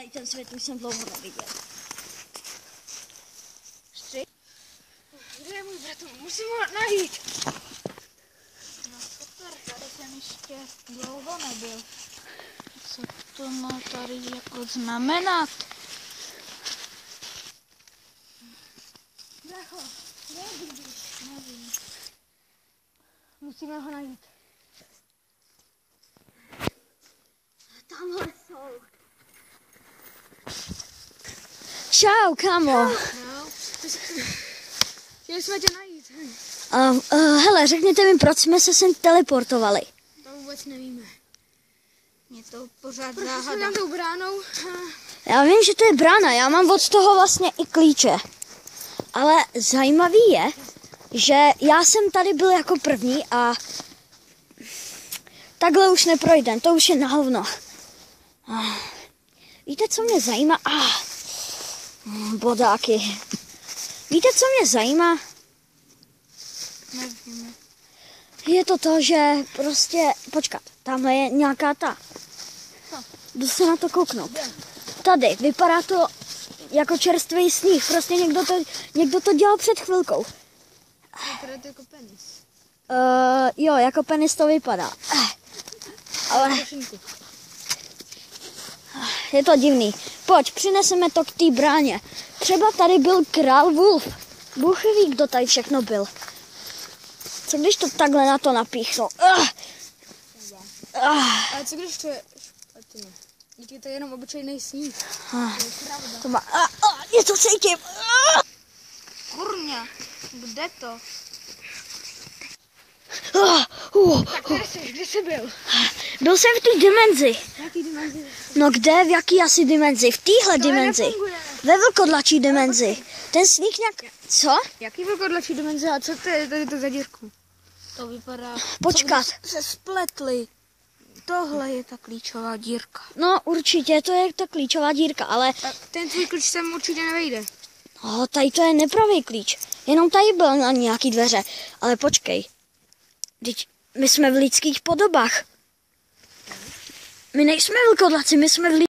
Tady ten svět už jsem dlouho neviděl. Kde je můj bratr? Musím ho najít. No super, tady jsem ještě dlouho nebyl. Co to má tady jako znamenat? Brácho, kde bydlíš? Nevím. Musíme ho najít. Tamhle jsou. Čau, kámo. Chtěli jsme tě najít. Hele, řekněte mi, proč jsme se sem teleportovali. To vůbec nevíme. Je to pořád Proč jsme záhada. tam tou bránou? Já vím, že to je brána, já mám od toho vlastně i klíče. Ale zajímavý je, že já jsem tady byl jako první a takhle už neprojdem, to už je na hovno. Víte, co mě zajímá? Bodáky. Víte, co mě zajímá? Nevíme. Je to, že prostě, počkat, tamhle je nějaká ta. Jdu se na to kouknout. Tady, vypadá to jako čerstvý sníh, prostě někdo to dělal před chvilkou. Vypadá to jako penis. Jo, jako penis to vypadá. Ale je to divný. Pojď, přineseme to k té bráně. Třeba tady byl král Wolf. Bůh ví, kdo tady všechno byl. Co když to takhle na to napíchnu? Ale co když to je špatně? Díky to je jenom obyčejný sníh. To má... něco cítím. Kurňa, kde to? Kde jsi byl? Byl jsem v té dimenzi. Jaký dimenzi? No kde, v jaký asi dimenzi? V téhle dimenzi. Nefunguje. Ve vlkodlačí dimenzi. Ten sníh nějak... Co? Jaký velkodlačí dimenze a co to je tady to za dírku? To vypadá... Počkat. Se spletli. Tohle je ta klíčová dírka. No určitě, to je ta klíčová dírka, ale... Tak ten tvůj klíč sem určitě nevejde. Tady to je nepravý klíč. Jenom tady byl na nějaký dveře. Ale počkej. Vždyť my jsme v lidských podobách. My nejsme vlkodlaci, my jsme v